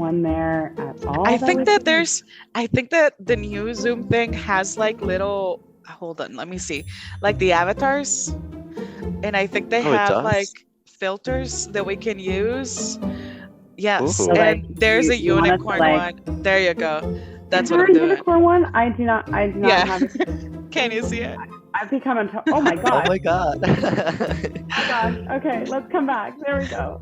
one there at all. I think that the new Zoom thing has like little, hold on, let me see, like the avatars, and I think they Oh, it have like does? filters that we can use. Yes, Ooh. So like and there's a you want us to unicorn like, one. There you go. is That's what there I'm a doing. unicorn one? I do not Yeah. have it. Can you see it? I've become oh my Oh gosh. my god. Oh my gosh. Okay, let's come back. There we go.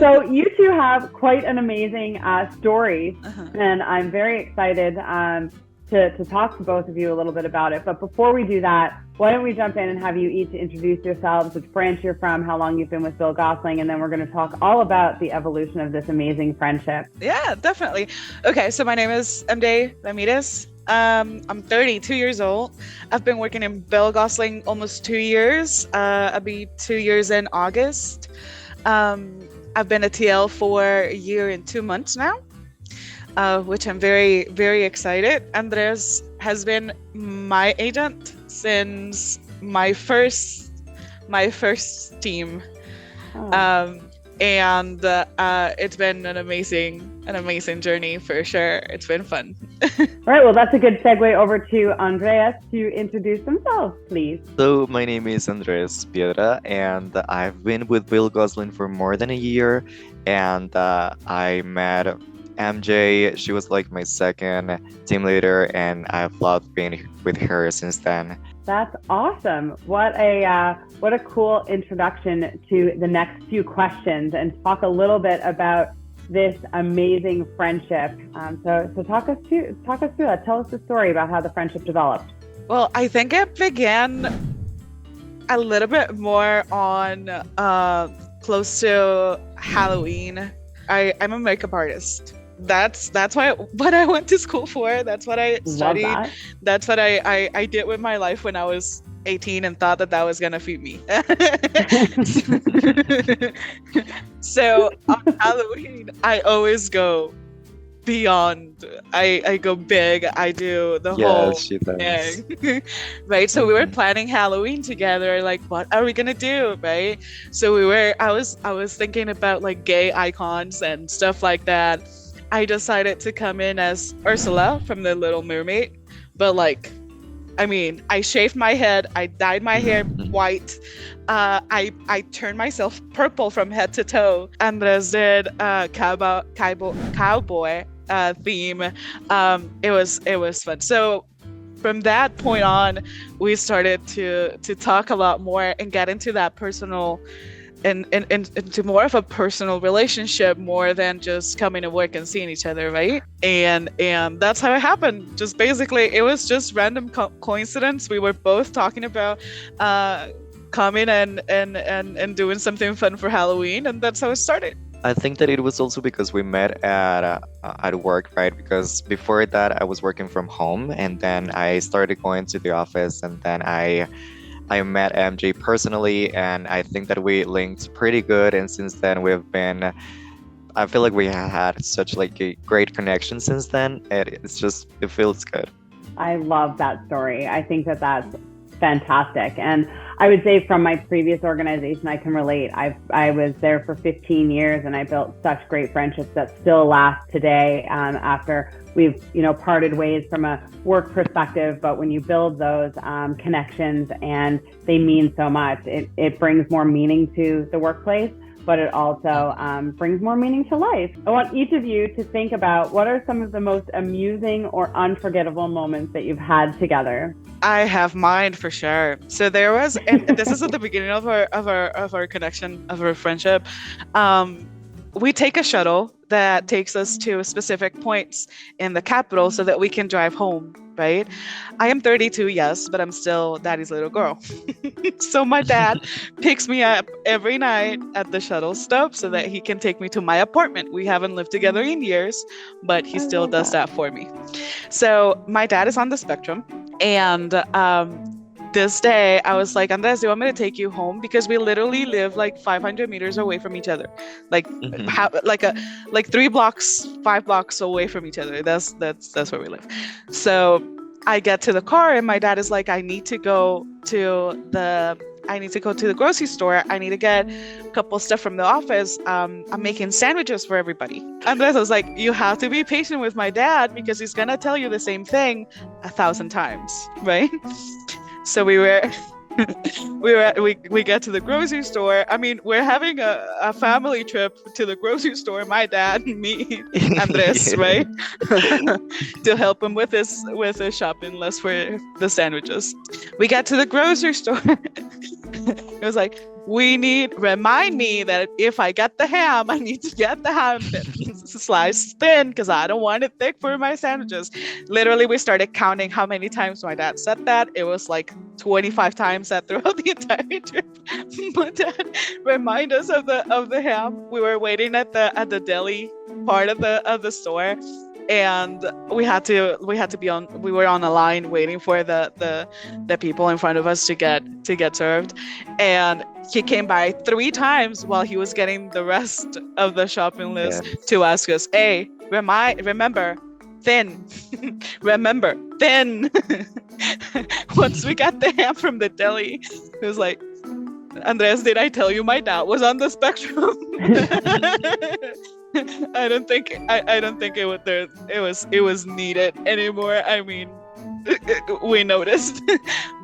So you two have quite an amazing story, and I'm very excited to talk to both of you a little bit about it. But before we do that, why don't we jump in and have you each introduce yourselves, which branch you're from, how long you've been with Bill Gosling, and then we're going to talk all about the evolution of this amazing friendship. Yeah, definitely. Okay, so my name is MJ Ramirez. I'm 32 years old. I've been working in Bill Gosling almost 2 years. I'll be 2 years in August. I've been a TL for a year and 2 months now, which I'm very, very excited. Andres has been my agent since my first team. Oh. And it's been an amazing journey for sure. It's been fun. All right, well, that's a good segue over to Andreas to introduce themselves, please. So my name is Andres Piedra, and I've been with Bill Gosling for more than a year. And I met MJ. She was like my second team leader, and I've loved being with her since then. That's awesome. What a cool introduction to the next few questions, and talk a little bit about this amazing friendship. So talk us through that. Tell us the story about how the friendship developed. Well, I think it began a little bit more on close to Halloween. I'm a makeup artist. That's what I went to school for. That's what I studied. Love that. That's what I did with my life when I was 18 and thought that was gonna feed me. So on Halloween, I always go beyond. I go big. I do the whole She does. thing. Right? So we were planning Halloween together, like what are we gonna do, right? So I was thinking about like gay icons and stuff like that. I decided to come in as Ursula from The Little Mermaid, but like, I mean, I shaved my head, I dyed my hair white, I turned myself purple from head to toe. Andres did cowboy theme. It was fun. So from that point on, we started to talk a lot more and get into that personal. And into more of a personal relationship, more than just coming to work and seeing each other, right? And that's how it happened. Just basically, it was just random coincidence. We were both talking about coming and doing something fun for Halloween, and that's how it started. I think that it was also because we met at work, right? Because before that, I was working from home, and then I started going to the office, and then I met MJ personally, and I think that we linked pretty good. And since then, I feel like we had such like a great connection since then. It feels good. I love that story. I think that that's fantastic. And I would say from my previous organization, I can relate. I was there for 15 years, and I built such great friendships that still last today, after we've, parted ways from a work perspective. But when you build those connections, and they mean so much, it brings more meaning to the workplace, but it also brings more meaning to life. I want each of you to think about what are some of the most amusing or unforgettable moments that you've had together. I have mine for sure. So there was, and this is at the beginning of our connection, of our friendship. We take a shuttle that takes us to specific points in the capital so that we can drive home, right? I am 32, yes, but I'm still daddy's little girl. So my dad picks me up every night at the shuttle stop so that he can take me to my apartment. We haven't lived together in years, but he still does that for me. So my dad is on the spectrum, and this day, I was like, Andres, do you want me to take you home? Because we literally live like 500 meters away from each other, like like 3 blocks, 5 blocks away from each other. That's where we live. So I get to the car, and my dad is like, I need to go to the grocery store. I need to get a couple stuff from the office. I'm making sandwiches for everybody. And I was like, you have to be patient with my dad because he's gonna tell you the same thing 1,000 times, right? So we get to the grocery store. I mean, we're having a family trip to the grocery store. My dad, me, Andres, right? To help him with his shopping list for the sandwiches. We got to the grocery store. It was like, remind me that if I get the ham, I need to get the ham sliced thin because I don't want it thick for my sandwiches. Literally, we started counting how many times my dad said that. It was like 25 times that throughout the entire trip. My dad remind us of the ham. We were waiting at the deli part of the store. And we were on a line waiting for the people in front of us to get served. And he came by 3 times while he was getting the rest of the shopping list to ask us, hey, remember, thin. Remember, thin. Once we got the ham from the deli, it was like, Andres, did I tell you my dad was on the spectrum? I don't think it was needed anymore. I mean, we noticed,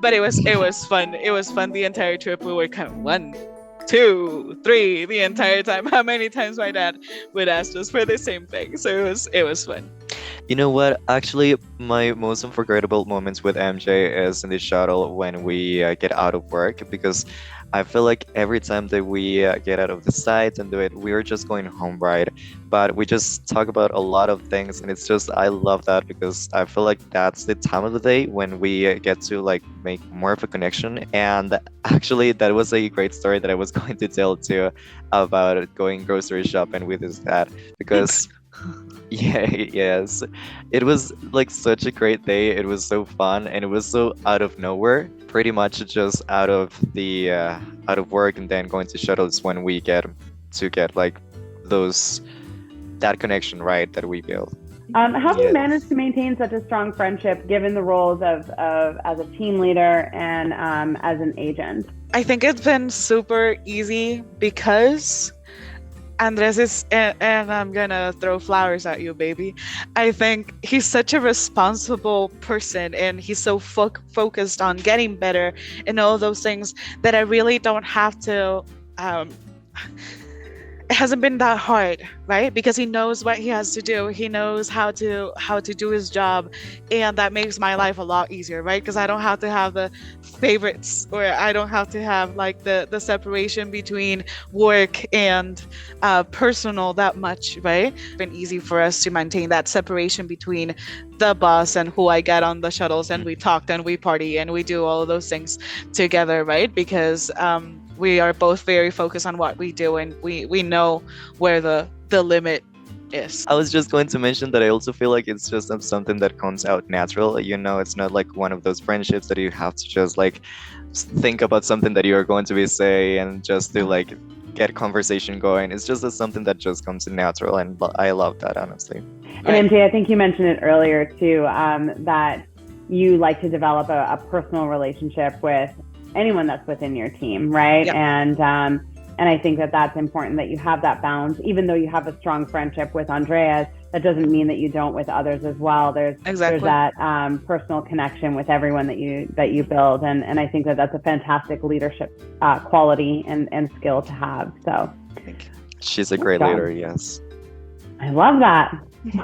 but it was fun. It was fun the entire trip. We were kind of 1, 2, 3 the entire time. How many times my dad would ask us for the same thing? So it was fun. You know what? Actually, my most unforgettable moments with MJ is in the shuttle when we get out of work, because I feel like every time that we get out of the site and do it, we're just going home, right? But we just talk about a lot of things, and it's just, I love that because I feel like that's the time of the day when we get to like make more of a connection. And actually, that was a great story that I was going to tell too about going grocery shopping with his dad, because yes, it was like such a great day. It was so fun, and it was so out of nowhere. Pretty much just out of work and then going to shuttles when we get like that connection, right, that we build. How have you managed to maintain such a strong friendship given the roles of as a team leader and as an agent? I think it's been super easy because Andres is, and I'm gonna throw flowers at you, baby. I think he's such a responsible person, and he's so focused on getting better and all those things that I really don't have to. It hasn't been that hard, right? Because he knows what he has to do. He knows how to do his job, and that makes my life a lot easier, right? Because I don't have to have the favorites, or I don't have to have like the separation between work and personal that much, right? It's been easy for us to maintain that separation between the boss and who I get on the shuttles, and we talk and we party and we do all of those things together, right? Because we are both very focused on what we do, and we know where the limit is. I was just going to mention that I also feel like it's just something that comes out natural. You know, it's not like one of those friendships that you have to just like think about something that you're going to be say and just to like get conversation going. It's just something that just comes natural, and I love that, honestly. And MJ, I think you mentioned it earlier too, that you like to develop a personal relationship with anyone that's within your team, right? Yep. And I think that that's important, that you have that balance. Even though you have a strong friendship with Andreas, that doesn't mean that you don't with others as well. There's that personal connection with everyone that you build, and I think that that's a fantastic leadership quality and skill to have. So she's a great leader. Yes, I love that.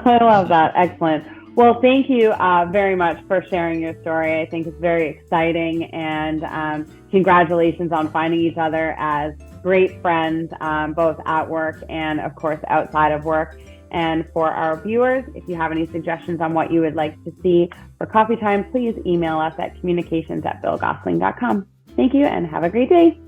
I love that. Excellent. Well, thank you very much for sharing your story. I think it's very exciting, and congratulations on finding each other as great friends, both at work and, of course, outside of work. And for our viewers, if you have any suggestions on what you would like to see for Coffee Time, please email us at communications@billgosling.com. Thank you, and have a great day.